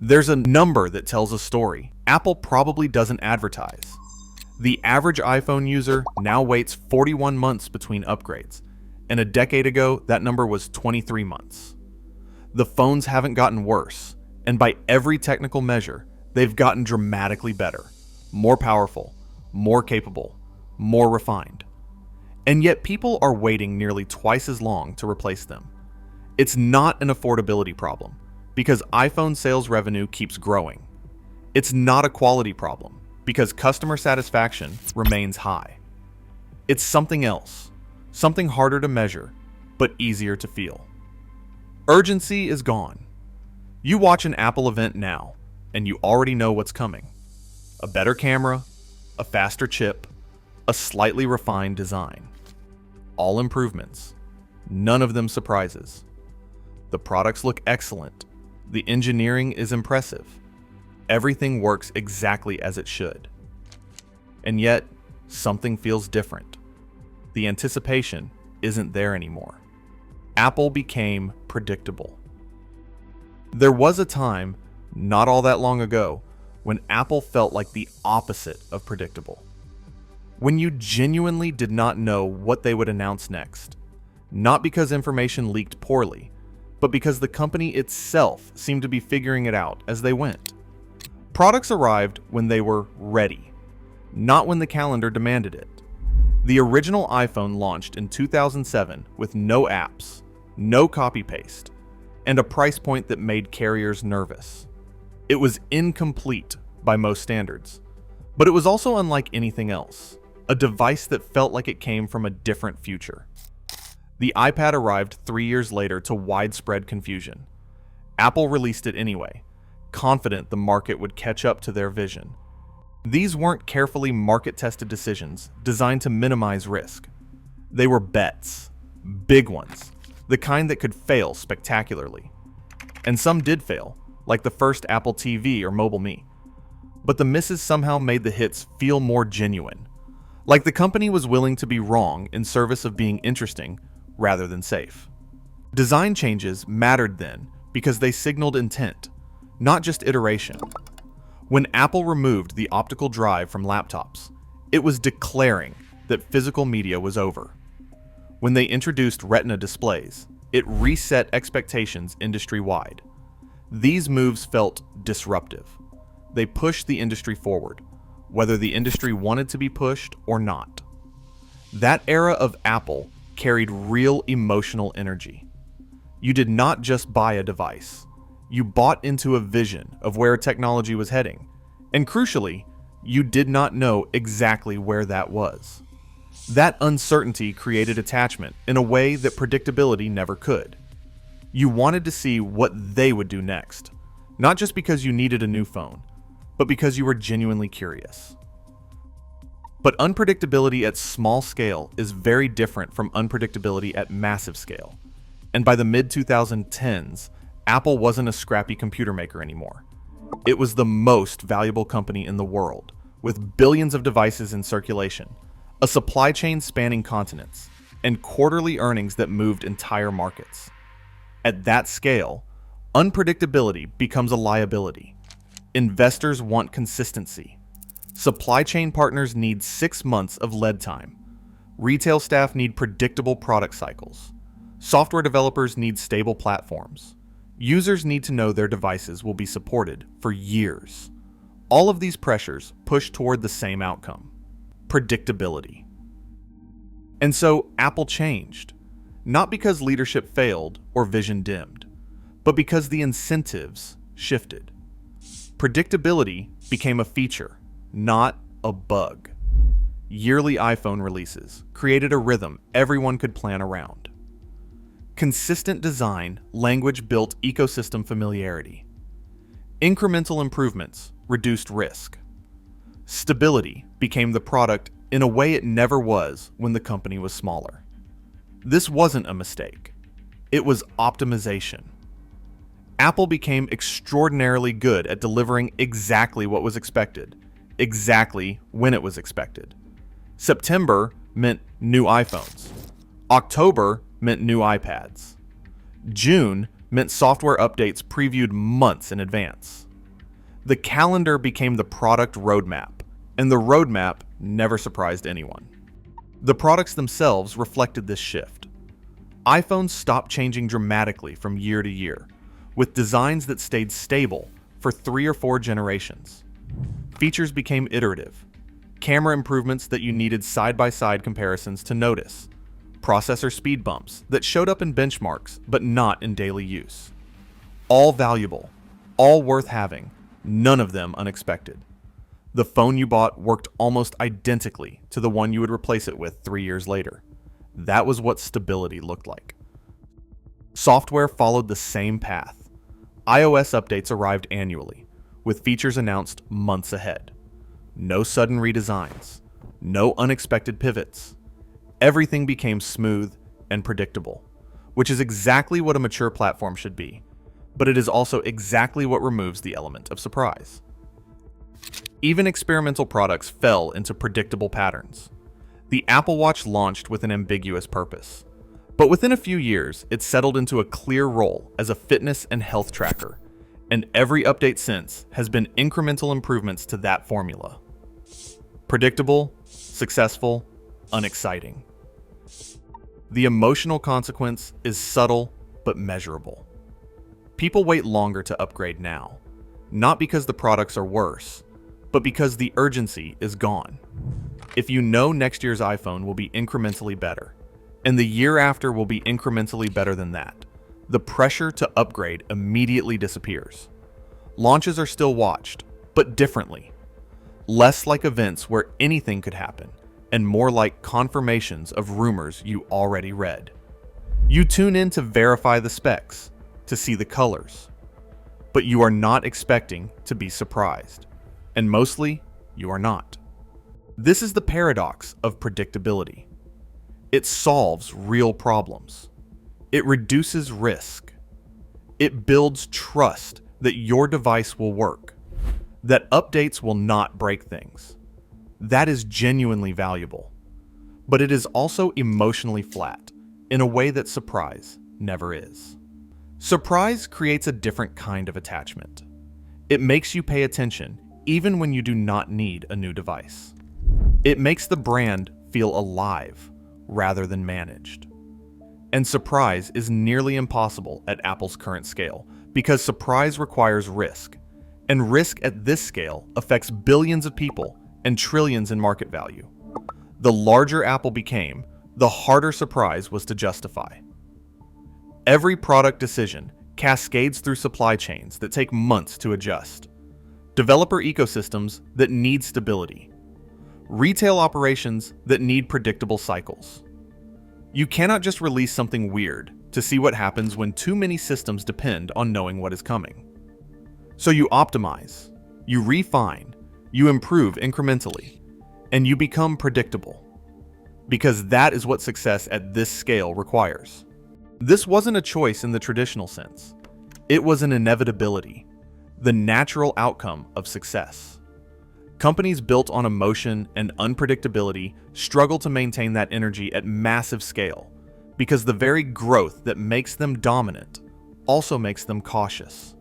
There's a number that tells a story. Apple probably doesn't advertise. The average iPhone user now waits 41 months between upgrades, and a decade ago, that number was 23 months. The phones haven't gotten worse, and by every technical measure, they've gotten dramatically better, more powerful, more capable, more refined. And yet people are waiting nearly twice as long to replace them. It's not an affordability problem, because iPhone sales revenue keeps growing. It's not a quality problem, because customer satisfaction remains high. It's something else, something harder to measure, but easier to feel. Urgency is gone. You watch an Apple event now, and you already know what's coming. A better camera, a faster chip, a slightly refined design. All improvements, none of them surprises. The products look excellent. The engineering is impressive. Everything works exactly as it should. And yet, something feels different. The anticipation isn't there anymore. Apple became predictable. There was a time, not all that long ago, when Apple felt like the opposite of predictable. When you genuinely did not know what they would announce next. Not because information leaked poorly, but because the company itself seemed to be figuring it out as they went. Products arrived when they were ready, not when the calendar demanded it. The original iPhone launched in 2007 with no apps, no copy-paste, and a price point that made carriers nervous. It was incomplete by most standards, but it was also unlike anything else, a device that felt like it came from a different future. The iPad arrived 3 years later to widespread confusion. Apple released it anyway, confident the market would catch up to their vision. These weren't carefully market-tested decisions designed to minimize risk. They were bets, big ones, the kind that could fail spectacularly. And some did fail, like the first Apple TV or Mobile Me. But the misses somehow made the hits feel more genuine, like the company was willing to be wrong in service of being interesting rather than safe. Design changes mattered then because they signaled intent, not just iteration. When Apple removed the optical drive from laptops, it was declaring that physical media was over. When they introduced Retina displays, it reset expectations industry-wide. These moves felt disruptive. They pushed the industry forward, whether the industry wanted to be pushed or not. That era of Apple carried real emotional energy. You did not just buy a device. You bought into a vision of where technology was heading, and crucially, you did not know exactly where that was. That uncertainty created attachment in a way that predictability never could. You wanted to see what they would do next, not just because you needed a new phone, but because you were genuinely curious. But unpredictability at small scale is very different from unpredictability at massive scale. And by the mid-2010s, Apple wasn't a scrappy computer maker anymore. It was the most valuable company in the world, with billions of devices in circulation, a supply chain spanning continents, and quarterly earnings that moved entire markets. At that scale, unpredictability becomes a liability. Investors want consistency. Supply chain partners need 6 months of lead time. Retail staff need predictable product cycles. Software developers need stable platforms. Users need to know their devices will be supported for years. All of these pressures push toward the same outcome: predictability. And so Apple changed, not because leadership failed or vision dimmed, but because the incentives shifted. Predictability became a feature, not a bug. Yearly iPhone releases created a rhythm everyone could plan around. Consistent design, language-built ecosystem familiarity. Incremental improvements reduced risk. Stability became the product in a way it never was when the company was smaller. This wasn't a mistake. It was optimization. Apple became extraordinarily good at delivering exactly what was expected, exactly when it was expected. September meant new iPhones. October meant new iPads. June meant software updates previewed months in advance. The calendar became the product roadmap, and the roadmap never surprised anyone. The products themselves reflected this shift. iPhones stopped changing dramatically from year to year, with designs that stayed stable for 3 or 4 generations. Features became iterative. Camera improvements that you needed side-by-side comparisons to notice. Processor speed bumps that showed up in benchmarks but not in daily use. All valuable, all worth having, none of them unexpected. The phone you bought worked almost identically to the one you would replace it with 3 years later. That was what stability looked like. Software followed the same path. iOS updates arrived annually, with features announced months ahead. No sudden redesigns, no unexpected pivots. Everything became smooth and predictable, which is exactly what a mature platform should be, but it is also exactly what removes the element of surprise. Even experimental products fell into predictable patterns. The Apple Watch launched with an ambiguous purpose, but within a few years, it settled into a clear role as a fitness and health tracker, and every update since has been incremental improvements to that formula. Predictable, successful, unexciting. The emotional consequence is subtle but measurable. People wait longer to upgrade now, not because the products are worse, but because the urgency is gone. If you know next year's iPhone will be incrementally better, and the year after will be incrementally better than that, the pressure to upgrade immediately disappears. Launches are still watched, but differently. Less like events where anything could happen, and more like confirmations of rumors you already read. You tune in to verify the specs, to see the colors, but you are not expecting to be surprised, and mostly, you are not. This is the paradox of predictability. It solves real problems. It reduces risk. It builds trust that your device will work, that updates will not break things. That is genuinely valuable. But it is also emotionally flat, in a way that surprise never is. Surprise creates a different kind of attachment. It makes you pay attention even when you do not need a new device. It makes the brand feel alive rather than managed. And surprise is nearly impossible at Apple's current scale because surprise requires risk. And risk at this scale affects billions of people and trillions in market value. The larger Apple became, the harder surprise was to justify. Every product decision cascades through supply chains that take months to adjust, developer ecosystems that need stability, retail operations that need predictable cycles. You cannot just release something weird to see what happens when too many systems depend on knowing what is coming. So you optimize, you refine, you improve incrementally, and you become predictable. Because that is what success at this scale requires. This wasn't a choice in the traditional sense. It was an inevitability, the natural outcome of success. Companies built on emotion and unpredictability struggle to maintain that energy at massive scale because the very growth that makes them dominant also makes them cautious.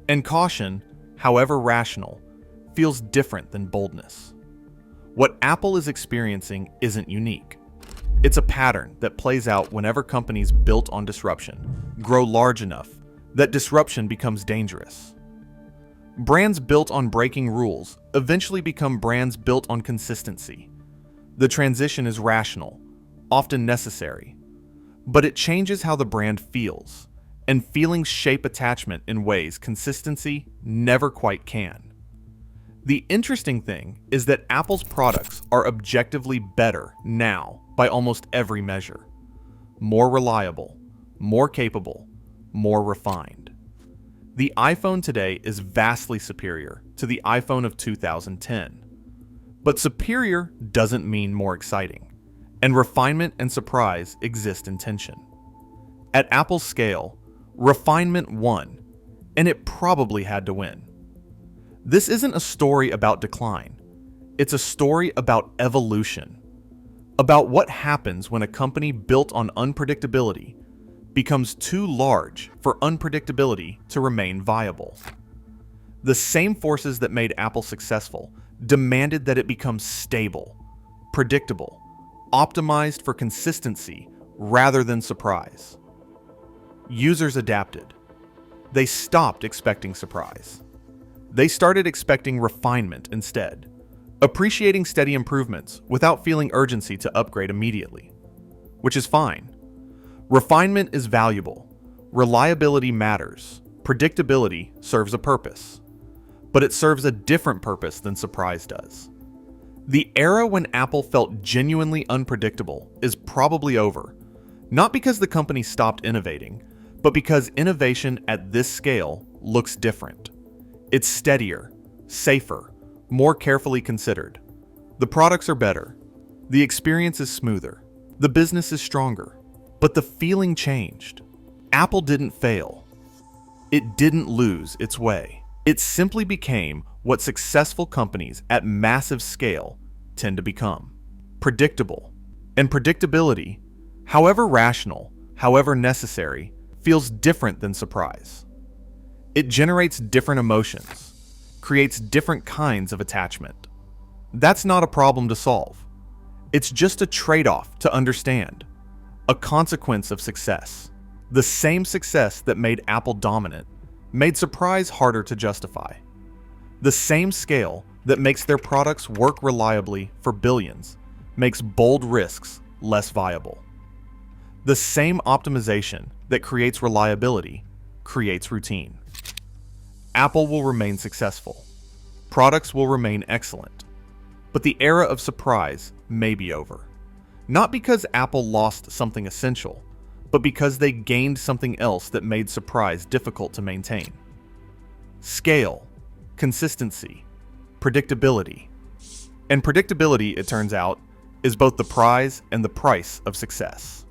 And caution, however rational, feels different than boldness. What Apple is experiencing isn't unique. It's a pattern that plays out whenever companies built on disruption grow large enough that disruption becomes dangerous. Brands built on breaking rules eventually become brands built on consistency. The transition is rational, often necessary, but it changes how the brand feels, and feelings shape attachment in ways consistency never quite can. The interesting thing is that Apple's products are objectively better now by almost every measure. More reliable, more capable, more refined. The iPhone today is vastly superior to the iPhone of 2010. But superior doesn't mean more exciting, and refinement and surprise exist in tension. At Apple's scale, refinement won, and it probably had to win. This isn't a story about decline. It's a story about evolution. About what happens when a company built on unpredictability becomes too large for unpredictability to remain viable. The same forces that made Apple successful demanded that it become stable, predictable, optimized for consistency rather than surprise. Users adapted. They stopped expecting surprise. They started expecting refinement instead, appreciating steady improvements without feeling urgency to upgrade immediately, which is fine. Refinement is valuable. Reliability matters. Predictability serves a purpose. But it serves a different purpose than surprise does. The era when Apple felt genuinely unpredictable is probably over, not because the company stopped innovating, but because innovation at this scale looks different. It's steadier, safer, more carefully considered. The products are better. The experience is smoother. The business is stronger. But the feeling changed. Apple didn't fail. It didn't lose its way. It simply became what successful companies at massive scale tend to become: predictable. And predictability, however rational, however necessary, feels different than surprise. It generates different emotions, creates different kinds of attachment. That's not a problem to solve. It's just a trade-off to understand, a consequence of success. The same success that made Apple dominant made surprise harder to justify. The same scale that makes their products work reliably for billions makes bold risks less viable. The same optimization that creates reliability creates routine. Apple will remain successful. Products will remain excellent. But the era of surprise may be over. Not because Apple lost something essential, but because they gained something else that made surprise difficult to maintain. Scale, consistency, predictability. And predictability, it turns out, is both the prize and the price of success.